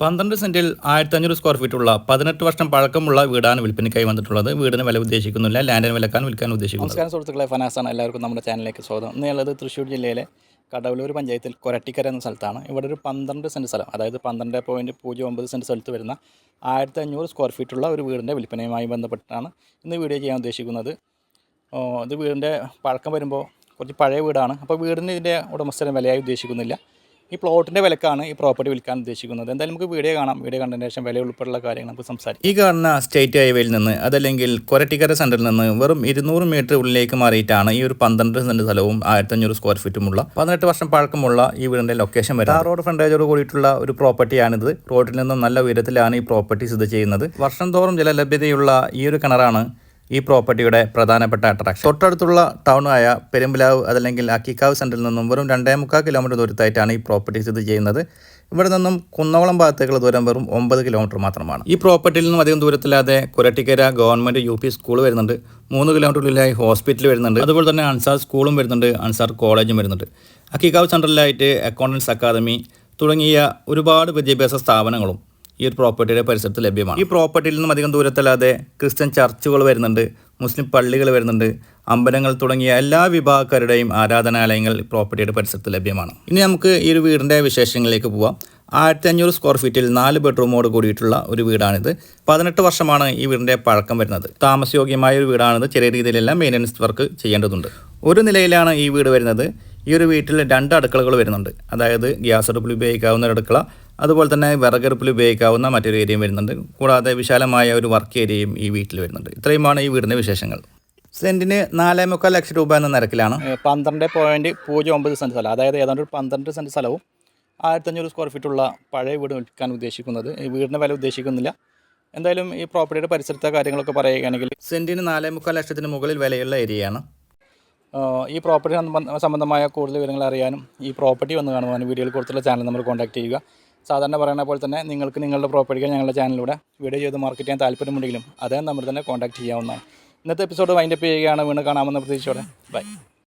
12 സെന്റിൽ 1500 സ്ക്വയർ ഫീറ്റുള്ള 18 വർഷം പഴക്കമുള്ള വീടാണ് വിൽപ്പനയ്ക്കായി വന്നിട്ടുള്ളത്. വീടിന് വില ഉദ്ദേശിക്കുന്നില്ല, ലാൻഡിന് വിൽക്കാൻ ഉദ്ദേശിക്കുന്നു. നമസ്കാരം സുഹൃത്തുക്കളെ, ഫനാസാണ്. എല്ലാവർക്കും നമ്മുടെ ചാനലിലേക്ക് സ്വാഗതം. ഇന്നുള്ളത് തൃശ്ശൂർ ജില്ലയിലെ കടവലൂർ പഞ്ചായത്തിൽ കൊരട്ടിക്കര എന്ന സ്ഥലത്താണ്. ഇവിടെ ഒരു 12 സെൻറ്റ് സ്ഥലം, അതായത് 12.09 സെൻറ്റ് സ്ഥലത്ത് വരുന്ന 1500 സ്ക്വയർ ഫീറ്റുള്ള ഒരു വീടിൻ്റെ വിൽപ്പനയുമായി ബന്ധപ്പെട്ടാണ് ഇന്ന് വീഡിയോ ചെയ്യാൻ ഉദ്ദേശിക്കുന്നത്. ഇത് വീടിൻ്റെ പഴക്കം വരുമ്പോൾ കുറച്ച് പഴയ വീടാണ്. അപ്പോൾ വീടിന് ഇതിൻ്റെ ഉടമസ്ഥന് വിലയായി ഉദ്ദേശിക്കുന്നില്ല. ഈ പ്ലോട്ടിൻ്റെ വിലക്കാണ് ഈ പ്രോപ്പർട്ടി വിൽക്കാൻ ഉദ്ദേശിക്കുന്നത്. എന്തായാലും നമുക്ക് വീഡിയോ കാണാം. വീഡിയോ കണ്ടതിന് ശേഷം വില ഉൾപ്പെടെയുള്ള കാര്യങ്ങൾ നമുക്ക് സംസാരിക്കാം. ഈ കാണുന്ന സ്റ്റേറ്റ് ഹൈവേയിൽ നിന്ന്, അതല്ലെങ്കിൽ കൊരട്ടിക്കര സെൻറ്ററിൽ നിന്ന് വെറും 200 മീറ്റർ ഉള്ളിലേക്ക് മാറിയിട്ടാണ് ഈ ഒരു 12 സെൻറ്റ് സ്ഥലവും 1500 സ്ക്വയർ ഫീറ്റുമുള്ള 18 വർഷം പഴക്കമുള്ള ഈ വീടിൻ്റെ ലൊക്കേഷൻ വരുന്നത്. റോഡ് ഫ്രണ്ടേജോട് കൂടിയിട്ടുള്ള ഒരു പ്രോപ്പർട്ടിയാണിത്. റോഡിൽ നിന്നും നല്ല ഉയരത്തിലാണ് ഈ പ്രോപ്പർട്ടി സ്ഥിതി ചെയ്യുന്നത്. വർഷം തോറും ജലലഭ്യതയുള്ള ഈ ഒരു കിണറാണ് ഈ പ്രോപ്പർട്ടിയുടെ പ്രധാനപ്പെട്ട അട്രാക്ഷൻ. തൊട്ടടുത്തുള്ള ടൗണായ പെരുമ്പലാവ് അതല്ലെങ്കിൽ അക്കിക്കാവ് സെൻറ്ററിൽ നിന്നും വെറും 2.25 കിലോമീറ്റർ ദൂരത്തായിട്ടാണ് ഈ പ്രോപ്പർട്ടി സ്ഥിതി ചെയ്യുന്നത്. ഇവിടെ നിന്നും കുന്നോളം ഭാഗത്തേക്കുള്ള ദൂരം വെറും 9 കിലോമീറ്റർ മാത്രമാണ്. ഈ പ്രോപ്പർട്ടിയിൽ നിന്നും അധികം ദൂരത്തില്ലാതെ കൊരട്ടിക്കര ഗവൺമെൻറ് UP സ്കൂൾ വരുന്നുണ്ട്. 3 കിലോമീറ്ററിലായി ഹോസ്പിറ്റൽ വരുന്നുണ്ട്. അതുപോലെ തന്നെ അൻസാർ സ്കൂളും വരുന്നുണ്ട്, അൻസാർ കോളേജും വരുന്നുണ്ട്. അക്കിക്കാവ് സെൻറ്ററിലായിട്ട് അക്കൗണ്ടൻസ് അക്കാദമി തുടങ്ങിയ ഒരുപാട് വിദ്യാഭ്യാസ സ്ഥാപനങ്ങളും ഈ ഒരു പ്രോപ്പർട്ടിയുടെ പരിസരത്ത് ലഭ്യമാണ്. ഈ പ്രോപ്പർട്ടിയിൽ നിന്നും അധികം ദൂരത്തല്ലാതെ ക്രിസ്ത്യൻ ചർച്ചുകൾ വരുന്നുണ്ട്, മുസ്ലിം പള്ളികൾ വരുന്നുണ്ട്, അമ്പലങ്ങൾ തുടങ്ങിയ എല്ലാ വിഭാഗക്കാരുടെയും ആരാധനാലയങ്ങൾ പ്രോപ്പർട്ടിയുടെ പരിസരത്ത് ലഭ്യമാണ്. ഇനി നമുക്ക് ഈ ഒരു വീടിൻ്റെ വിശേഷങ്ങളിലേക്ക് പോവാം. 1500 സ്ക്വയർ ഫീറ്റിൽ 4 ബെഡ്റൂമോട് കൂടിയിട്ടുള്ള ഒരു വീടാണിത്. 18 വർഷമാണ് ഈ വീടിൻ്റെ പഴക്കം വരുന്നത്. താമസയോഗ്യമായ ഒരു വീടാണിത്. ചെറിയ രീതിയിലെല്ലാം മെയിൻ്റനൻസ് വർക്ക് ചെയ്യേണ്ടതുണ്ട്. ഒരു നിലയിലാണ് ഈ വീട് വരുന്നത്. ഈ ഒരു വീട്ടിൽ 2 അടുക്കളകൾ വരുന്നുണ്ട്. അതായത് ഗ്യാസ് അടുപ്പിൽ ഉപയോഗിക്കാവുന്ന ഒരു അടുക്കള, അതുപോലെ തന്നെ വിറകടുപ്പിൽ ഉപയോഗിക്കാവുന്ന മറ്റൊരു ഏരിയയും വരുന്നുണ്ട്. കൂടാതെ വിശാലമായ ഒരു വർക്ക് ഏരിയയും ഈ വീട്ടിൽ വരുന്നുണ്ട്. ഇത്രയുമാണ് ഈ വീടിൻ്റെ വിശേഷങ്ങൾ. സെൻറ്റിന് 4.25 ലക്ഷം രൂപ എന്ന നിരക്കിലാണ് 12.09 സെൻറ്റ് സ്ഥലം, അതായത് ഏതാണ്ട് ഒരു 12 സെൻറ്റ് സ്ഥലവും 1500 സ്ക്വയർ ഫീറ്റുള്ള പഴയ വീട് വിൽക്കാൻ ഉദ്ദേശിക്കുന്നത്. ഈ വീടിൻ്റെ വില ഉദ്ദേശിക്കുന്നില്ല. എന്തായാലും ഈ പ്രോപ്പർട്ടിയുടെ പരിസരത്തെ കാര്യങ്ങളൊക്കെ പറയുകയാണെങ്കിൽ സെൻറ്റിന് 4.25 ലക്ഷത്തിന് മുകളിൽ വിലയുള്ള ഏരിയയാണ്. ഈ പ്രോപ്പർട്ടി സംബന്ധമായ കൂടുതൽ വിവരങ്ങൾ അറിയാനും ഈ പ്രോപ്പർട്ടി വന്ന് കാണുവാനും വീഡിയോയിൽ കൊടുത്തുള്ള ചാനൽ നമ്മൾ കോൺടാക്ട് ചെയ്യുക. സാധാരണ പറയുന്ന പോലെ തന്നെ നിങ്ങൾക്ക് നിങ്ങളുടെ പ്രോപ്പർട്ടികൾ ഞങ്ങളുടെ ചാനലിലൂടെ വീഡിയോ ചെയ്ത് മാർക്കറ്റ് ചെയ്യാൻ താല്പര്യമുണ്ടെങ്കിലും അതേ നമ്മൾ തന്നെ കോൺടാക്ട് ചെയ്യാവുന്നതാണ്. ഇന്നത്തെ എപ്പിസോഡ് വൈൻഡപ്പ് ചെയ്യുകയാണ്. വീണ്ടും കാണാമെന്ന പ്രതീക്ഷയോടെ ബൈ.